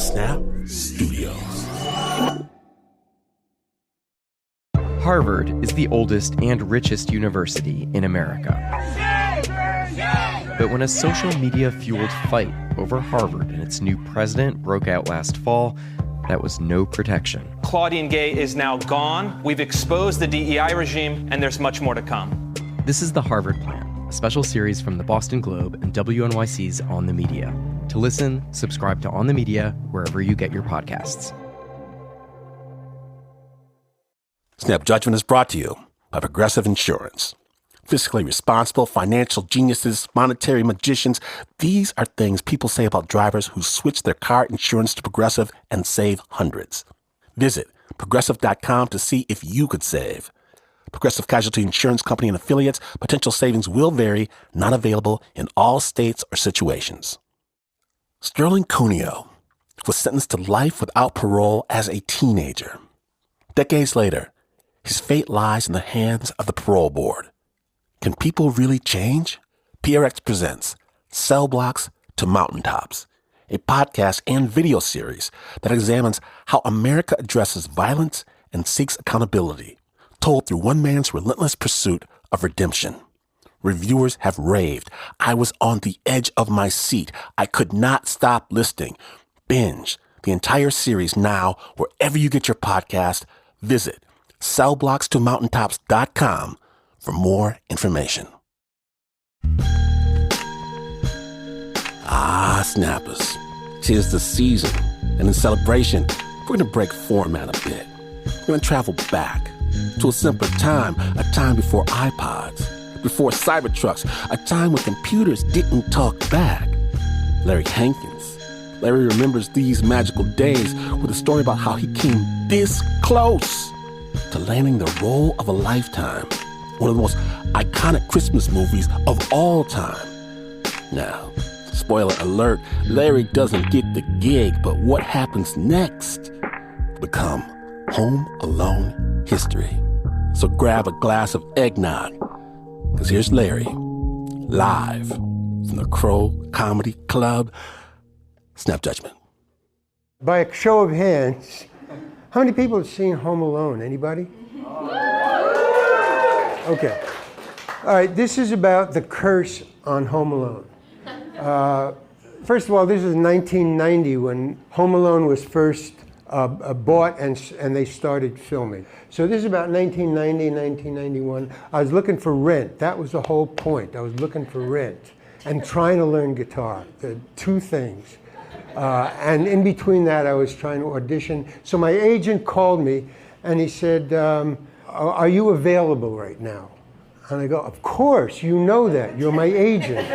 Snap Studios. Harvard is the oldest and richest university in America. But when a social media-fueled fight over Harvard and its new president broke out last fall, that was no protection. Claudine Gay is now gone. We've exposed the DEI regime, and there's much more to come. This is The Harvard Plan, a special series from the Boston Globe and WNYC's On the Media. To listen, subscribe to On the Media wherever you get your podcasts. Snap Judgment is brought to you by Progressive Insurance. Fiscally responsible, financial geniuses, monetary magicians. These are things people say about drivers who switch their car insurance to Progressive and save hundreds. Visit Progressive.com to see if you could save. Progressive Casualty Insurance Company and affiliates. Potential savings will vary. Not available in all states or situations. Sterling Cuneo was sentenced to life without parole as a teenager. Decades later, his fate lies in the hands of the parole board. Can people really change? PRX presents Cell Blocks to Mountaintops, a podcast and video series that examines how America addresses violence and seeks accountability, told through one man's relentless pursuit of redemption. Reviewers have raved. I was on the edge of my seat. I could not stop listening. Binge the entire series now wherever you get your podcast. Visit cellblockstomountaintops.com for more information. Ah, snappers. 'Tis the season, and in celebration, we're going to break format a bit. We're going to travel back to a simpler time, a time before iPods, before Cybertrucks, a time when computers didn't talk back. Larry Hankins. Larry remembers these magical days with a story about how he came this close to landing the role of a lifetime, one of the most iconic Christmas movies of all time. Now, spoiler alert, Larry doesn't get the gig, but what happens next become Home Alone history. So grab a glass of eggnog, because here's Larry, live from the Crow Comedy Club. Snap Judgment. By a show of hands, how many people have seen Home Alone? Anybody? Okay. All right, this is about the curse on Home Alone. First of all, this is 1990 when Home Alone was first bought and they started filming. So this is about 1990, 1991. I was looking for rent. That was the whole point. I was looking for rent and trying to learn guitar. The two things. And in between that, I was trying to audition. So my agent called me and he said, are you available right now? And I go, of course, you know that. You're my agent.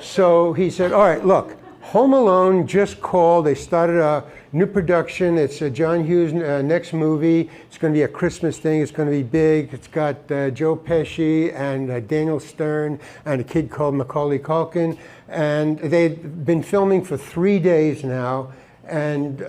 So he said, all right, look, Home Alone just called. They started a new production. It's John Hughes' next movie. It's going to be a Christmas thing. It's going to be big. It's got Joe Pesci and Daniel Stern and a kid called Macaulay Culkin. And they've been filming for 3 days now. And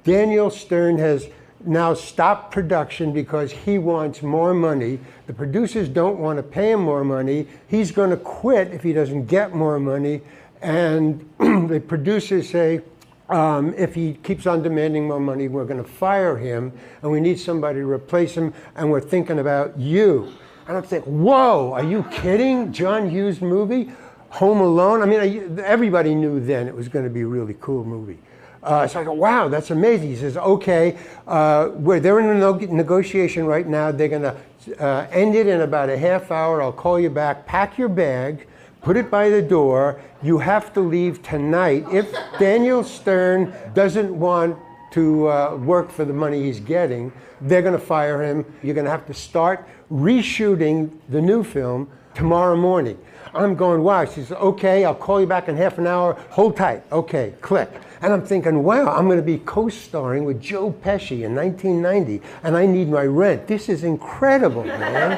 Daniel Stern has now stopped production because he wants more money. The producers don't want to pay him more money. He's going to quit if he doesn't get more money. And the producers say, if he keeps on demanding more money, we're going to fire him, and we need somebody to replace him, and we're thinking about you. And I'm thinking, whoa, are you kidding? John Hughes movie? Home Alone? I mean, everybody knew then it was going to be a really cool movie. So I go, wow, that's amazing. He says, okay, they're in a negotiation right now. They're going to end it in about a half hour. I'll call you back. Pack your bag. Put it by the door. You have to leave tonight. If Daniel Stern doesn't want to work for the money he's getting, they're going to fire him. You're going to have to start reshooting the new film tomorrow morning. I'm going, wow. She says, okay, I'll call you back in half an hour. Hold tight. Okay, click. And I'm thinking, wow, I'm going to be co-starring with Joe Pesci in 1990, and I need my rent. This is incredible, man.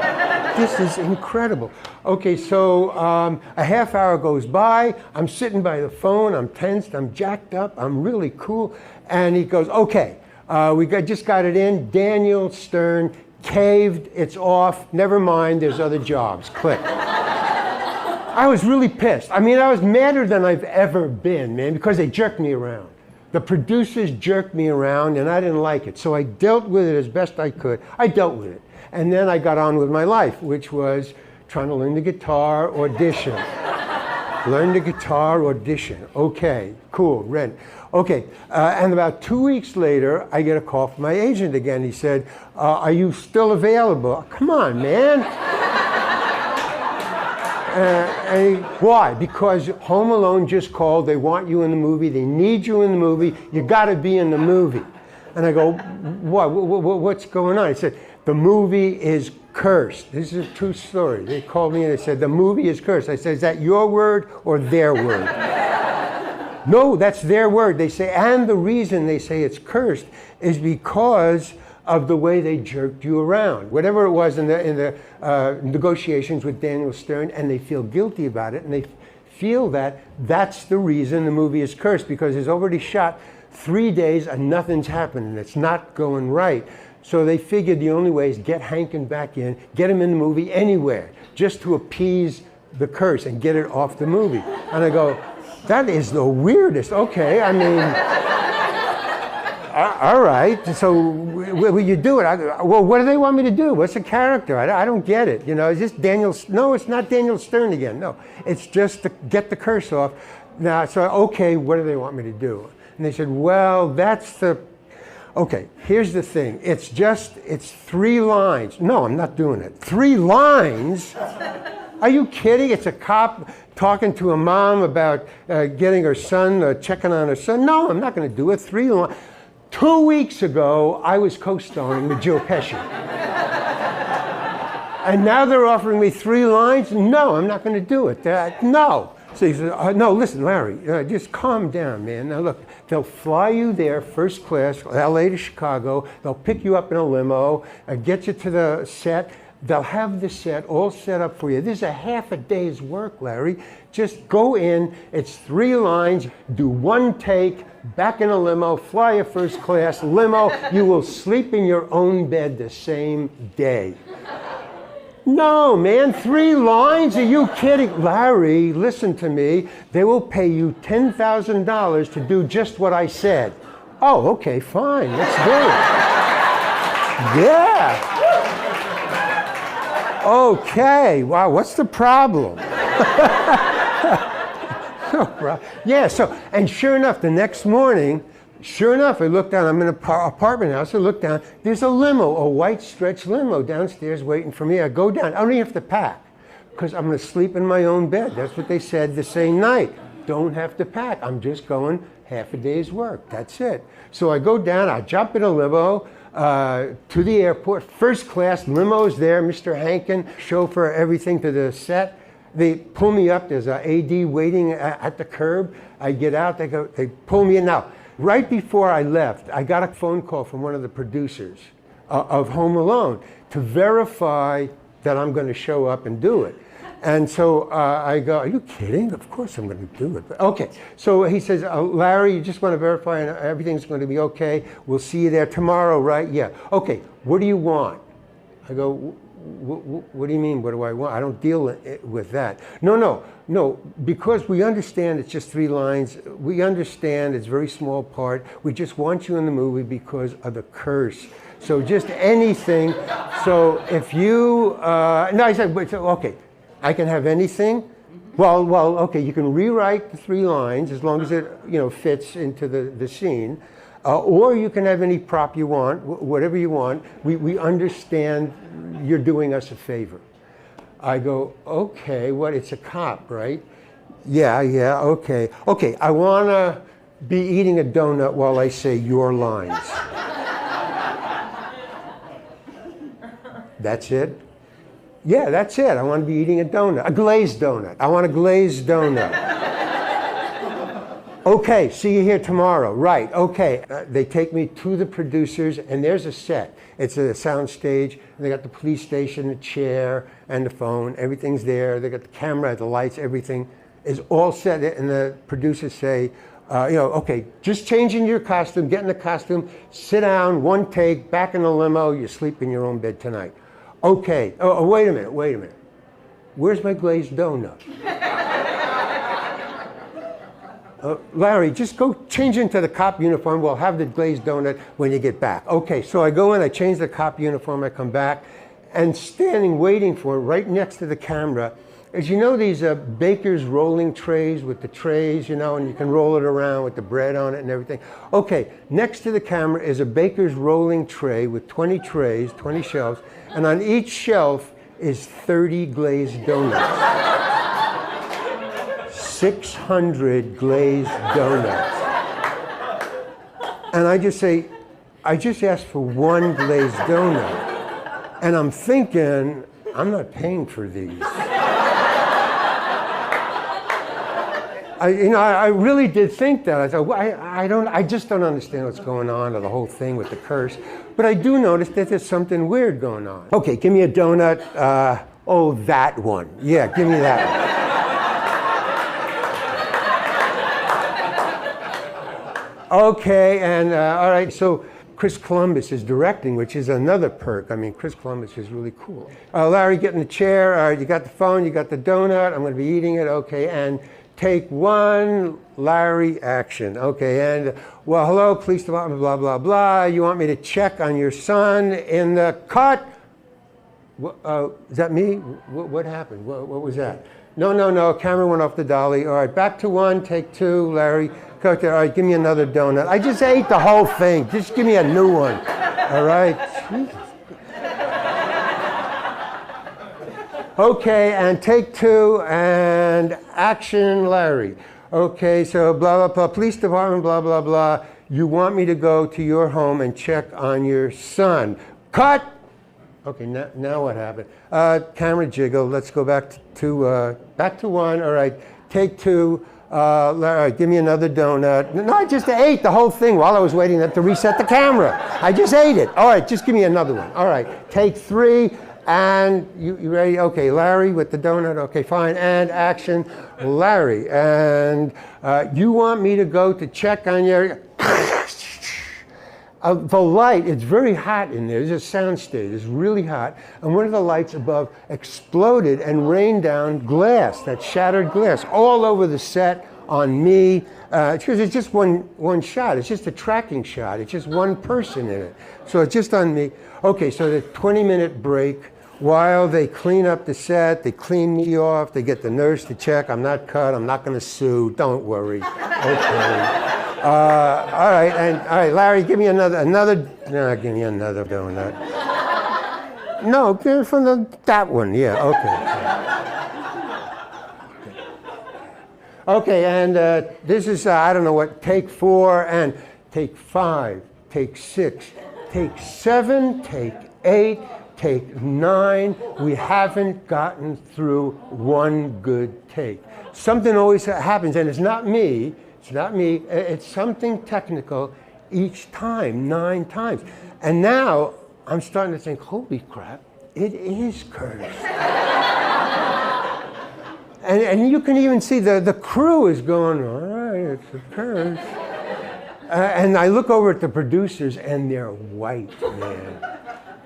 This is incredible. Okay, so a half hour goes by. I'm sitting by the phone. I'm tensed. I'm jacked up. I'm really cool. And he goes, okay, just got it in. Daniel Stern caved. It's off. Never mind. There's other jobs. Click. I was really pissed. I mean, I was madder than I've ever been, man, because they jerked me around. The producers jerked me around, and I didn't like it. So I dealt with it as best I could. I dealt with it. And then I got on with my life, which was trying to learn the guitar, audition. Learn the guitar, audition. Okay, cool, rent. Okay, and about 2 weeks later, I get a call from my agent again. He said, are you still available? Come on, man. Why? Because Home Alone just called. They want you in the movie. They need you in the movie. You got to be in the movie. And I go, what? What's going on? He said, the movie is cursed. This is a true story. They called me and they said, the movie is cursed. I said, is that your word or their word? No, that's their word. They say, and the reason they say it's cursed is because of the way they jerked you around. Whatever it was in the negotiations with Daniel Stern, and they feel guilty about it, and they feel that that's the reason the movie is cursed, because it's already shot 3 days and nothing's happened, and it's not going right. So they figured the only way is get Hankin back in, get him in the movie anywhere, just to appease the curse and get it off the movie. And I go, that is the weirdest. Okay, I mean, all right. So will you do it? Well, what do they want me to do? What's the character? I don't get it. You know, is this Daniel? No, it's not Daniel Stern again. No, it's just to get the curse off. Now, so okay, what do they want me to do? And they said, well, that's the. Okay, here's the thing. It's 3 lines. No, I'm not doing it. 3 lines? Are you kidding? It's a cop talking to a mom about getting her son, checking on her son. No, I'm not going to do it. 3 lines. 2 weeks ago, I was co-starring with Joe Pesci. And now they're offering me 3 lines? No, I'm not going to do it. No. So he said, no, listen, Larry, just calm down, man. Now look, they'll fly you there first class, LA to Chicago. They'll pick you up in a limo, get you to the set. They'll have the set all set up for you. This is a half a day's work, Larry. Just go in, it's 3 lines, do 1 take, back in a limo, fly a first class limo. You will sleep in your own bed the same day. No, man, 3 lines? Are you kidding? Larry, listen to me. They will pay you $10,000 to do just what I said. Oh, okay, fine, let's do it. Yeah. Okay, wow, what's the problem? Yeah, so, and sure enough, the next morning, I look down, I'm in an apartment house, I look down, there's a limo, a white stretch limo downstairs waiting for me. I go down, I don't even have to pack, because I'm going to sleep in my own bed. That's what they said the same night. Don't have to pack, I'm just going half a day's work, that's it. So I go down, I jump in a limo to the airport, first class, limo's there, Mr. Hankin, chauffeur, everything to the set. They pull me up, there's an AD waiting at the curb. I get out, they pull me in. Now, right before I left, I got a phone call from one of the producers of Home Alone to verify that I'm going to show up and do it. And so I go, are you kidding? Of course I'm going to do it. Okay, so he says, Larry, you just want to verify and everything's going to be okay. We'll see you there tomorrow, right? Yeah. Okay, what do you want? I go, what do you mean, what do I want? I don't deal with that. No, because we understand it's just 3 lines. We understand it's a very small part. We just want you in the movie because of the curse. So just anything. So if you, no, I said, okay, I can have anything? Well, okay, you can rewrite the 3 lines as long as it, fits into the scene. Or you can have any prop you want, whatever you want. We understand you're doing us a favor. I go, okay, what? It's a cop, right? Yeah, okay. Okay, I want to be eating a donut while I say your lines. That's it? Yeah, that's it. I want to be eating a donut, a glazed donut. I want a glazed donut. Okay, see you here tomorrow. Right, okay. They take me to the producers, and there's a set. It's a sound stage, and they got the police station, the chair, and the phone. Everything's there. They got the camera, the lights, everything is all set. And the producers say, okay, just change into your costume, get in the costume, sit down, 1 take, back in the limo, you sleep in your own bed tonight. Okay, wait a minute. Where's my glazed donut? Larry, just go change into the cop uniform. We'll have the glazed donut when you get back. Okay, so I go in, I change the cop uniform, I come back, and standing waiting for it right next to the camera is, you know, these baker's rolling trays with the trays, you know, and you can roll it around with the bread on it and everything. Okay, next to the camera is a baker's rolling tray with 20 trays, 20 shelves, and on each shelf is 30 glazed donuts. 600 glazed donuts. And I just say, I just asked for one glazed donut. And I'm thinking, I'm not paying for these. I really did think that. I thought, I just don't understand what's going on, or the whole thing with the curse. But I do notice that there's something weird going on. Okay, give me a donut. Oh, that one. Yeah, give me that one. Okay, and all right, so Chris Columbus is directing, which is another perk. I mean, Chris Columbus is really cool. Larry, get in the chair. All right, you got the phone, you got the donut. I'm going to be eating it. Okay, and take one, Larry, action. Okay, and well, hello, police department, blah, blah, blah. You want me to check on your son in the cut? Is that me? What happened? What was that? No, camera went off the dolly. All right, back to one, take two, Larry. All right, give me another donut. I just ate the whole thing. Just give me a new one. All right. Jesus. Okay, and take two, and action, Larry. Okay, so blah, blah, blah, police department, blah, blah, blah. You want me to go to your home and check on your son. Cut! Okay, now what happened? Camera jiggle. Let's go back to one. All right, take two. Larry, give me another donut. No, I just ate the whole thing while I was waiting to reset the camera. I just ate it. All right, just give me another one. All right, take three, and you ready? Okay, Larry with the donut. Okay, fine, and action, Larry. And you want me to go to check on your... the light, it's very hot in there. There's a sound stage, it's really hot. And one of the lights above exploded and rained down glass, that shattered glass, all over the set, on me. Because it's just one shot, it's just a tracking shot. It's just one person in it. So it's just on me. Okay, so the 20-minute break, while they clean up the set, they clean me off, they get the nurse to check. I'm not cut, I'm not gonna sue, don't worry. Okay. All right, Larry, give me another. No, give me another donut. No, give it from that one. Yeah, okay. Okay, and this is I don't know what. Take 4 and take 5, take 6, take 7, take 8, take 9. We haven't gotten through one good take. Something always happens, and it's not me. It's not me, it's something technical each time, 9 times. And now I'm starting to think, holy crap, it is cursed. and you can even see the crew is going, all right, it's a curse. And I look over at the producers and they're white, man.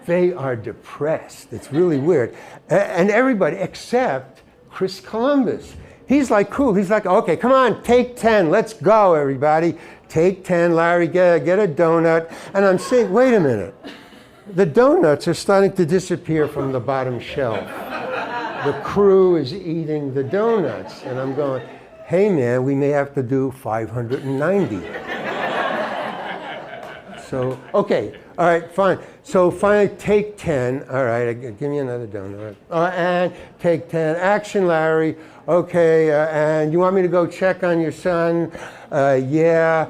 They are depressed. It's really weird. And everybody except Chris Columbus. He's like cool. He's like, okay, come on, take 10. Let's go, everybody. Take 10, Larry, get a donut. And I'm saying, wait a minute. The donuts are starting to disappear from the bottom shelf. The crew is eating the donuts. And I'm going, hey, man, we may have to do 590. So, okay, all right, fine. So finally, take 10. All right, give me another donut. And take 10. Action, Larry. Okay, and you want me to go check on your son? Yeah.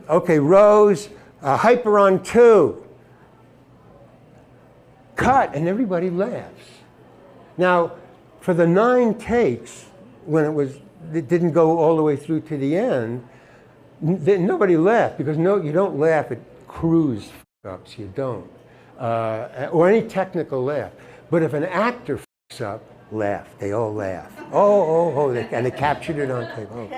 Okay, Rose, hyper on 2. Cut, and everybody laughs. Now, for the 9 takes, when it didn't go all the way through to the end, nobody laughed, because you don't laugh at cruise ups, you don't. Or any technical laugh. But if an actor up, laugh. They all laugh. And they captured it on tape. Oh.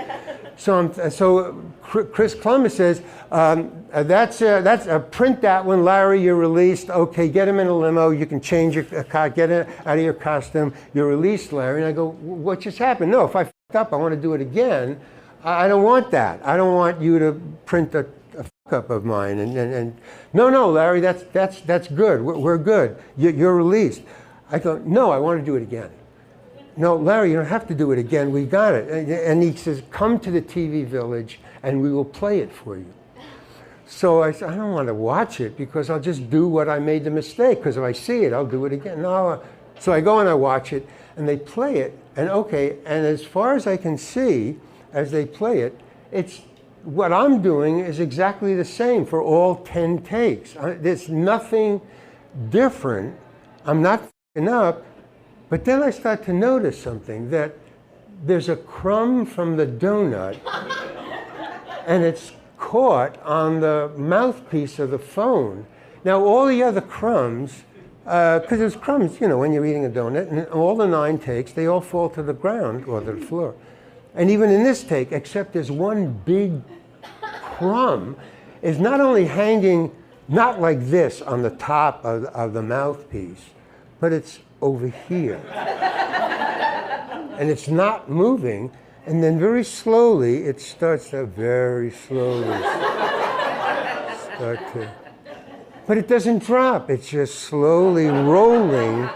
So Chris Columbus says, that's print that one, Larry. You're released. Okay, get him in a limo. You can change your get it out of your costume. You're released, Larry. And I go, what just happened? No, if I up. I want to do it again. I don't want that. I don't want you to print a fuck up of mine. And no, Larry, that's good. We're good. You're released. I go, no, I want to do it again. No, Larry, you don't have to do it again. We got it. And he says, come to the TV Village and we will play it for you. So I said, I don't want to watch it because I'll just do what I made the mistake. Because if I see it, I'll do it again. No. So I go and I watch it and they play it. And okay, and as far as I can see, as they play it, it's what I'm doing is exactly the same for all 10 takes. There's nothing different. I'm not f***ing up. But then I start to notice something, that there's a crumb from the donut and it's caught on the mouthpiece of the phone. Now all the other crumbs, because there's crumbs, you know, when you're eating a donut, and all the 9 takes, they all fall to the ground or to the floor. And even in this take, except there's one big crumb, is not only hanging, not like this on the top of the mouthpiece, but it's over here. And it's not moving, and then very slowly, it starts to very slowly start to, but it doesn't drop, it's just slowly rolling.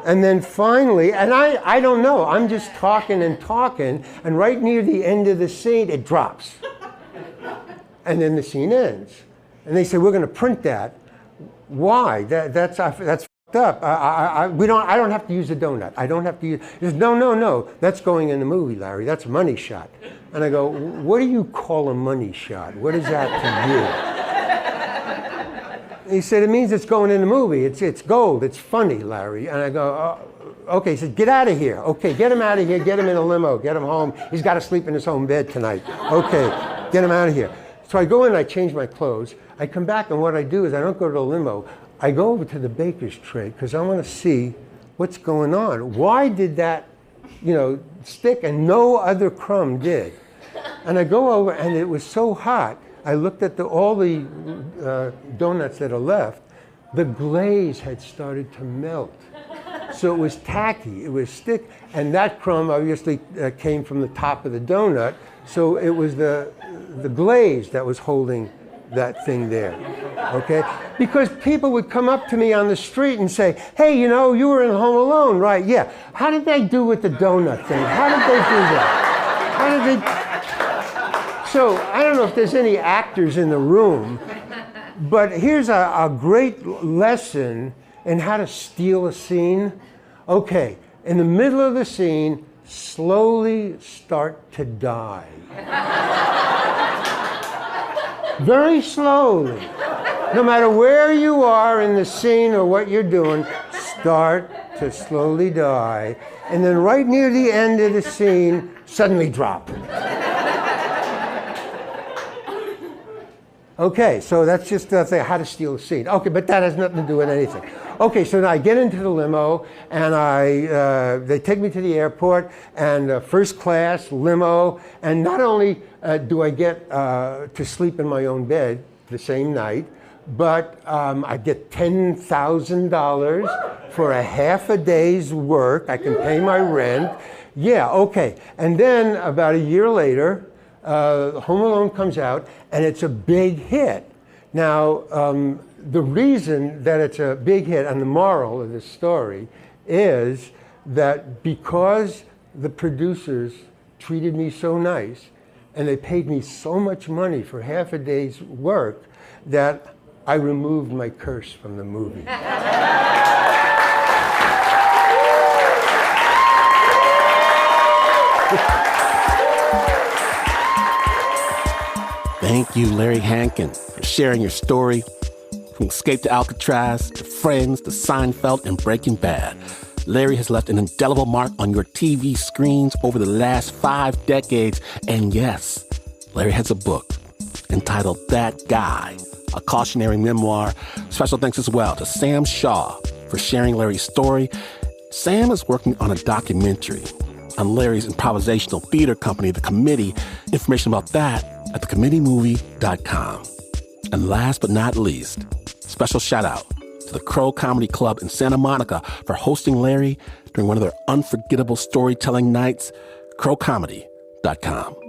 And then finally, and I don't know, I'm just talking, and right near the end of the scene, it drops. And then the scene ends. And they say, we're going to print that. Why? That's f***ed up. I don't have to use the donut. I don't have to use, he says, no, that's going in the movie, Larry. That's a money shot. And I go, what do you call a money shot? What is that to you? He said, it means it's going in the movie. It's gold. It's funny, Larry. And I go, oh, okay. He said, get out of here. Okay, get him out of here. Get him in a limo. Get him home. He's got to sleep in his home bed tonight. Okay, get him out of here. So I go in, I change my clothes. I come back, and what I do is I don't go to the limo. I go over to the baker's tray because I want to see what's going on. Why did that, stick and no other crumb did? And I go over, and it was so hot. I looked at all the donuts that are left. The glaze had started to melt. So it was tacky, it was stick, and that crumb obviously came from the top of the donut. So it was the glaze that was holding that thing there, okay? Because people would come up to me on the street and say, hey, you were in Home Alone, right? Yeah. How did they do with the donut thing? How did they do that? How did they? So I don't know if there's any actors in the room, but here's a great lesson in how to steal a scene. Okay, in the middle of the scene, slowly start to die. Very slowly. No matter where you are in the scene or what you're doing, start to slowly die. And then right near the end of the scene, suddenly drop. Okay, so that's just the thing, how to steal a scene. Okay, but that has nothing to do with anything. Okay, so now I get into the limo, and they take me to the airport, and first class limo, and not only do I get to sleep in my own bed the same night, but I get $10,000 for a half a day's work. I can pay my rent. Yeah, okay. And then about a year later, Home Alone comes out, and it's a big hit. Now, the reason that it's a big hit, and the moral of this story, is that because the producers treated me so nice, and they paid me so much money for half a day's work, that I removed my curse from the movie. Thank you, Larry Hankin, for sharing your story. From Escape to Alcatraz, to Friends, to Seinfeld and Breaking Bad, Larry has left an indelible mark on your TV screens over the last 5 decades. And yes, Larry has a book entitled That Guy, a cautionary memoir. Special thanks as well to Sam Shaw for sharing Larry's story. Sam is working on a documentary on Larry's improvisational theater company, The Committee. Information about that at thecommitteemovie.com. And last but not least, special shout out to the Crow Comedy Club in Santa Monica for hosting Larry during one of their unforgettable storytelling nights. crowcomedy.com.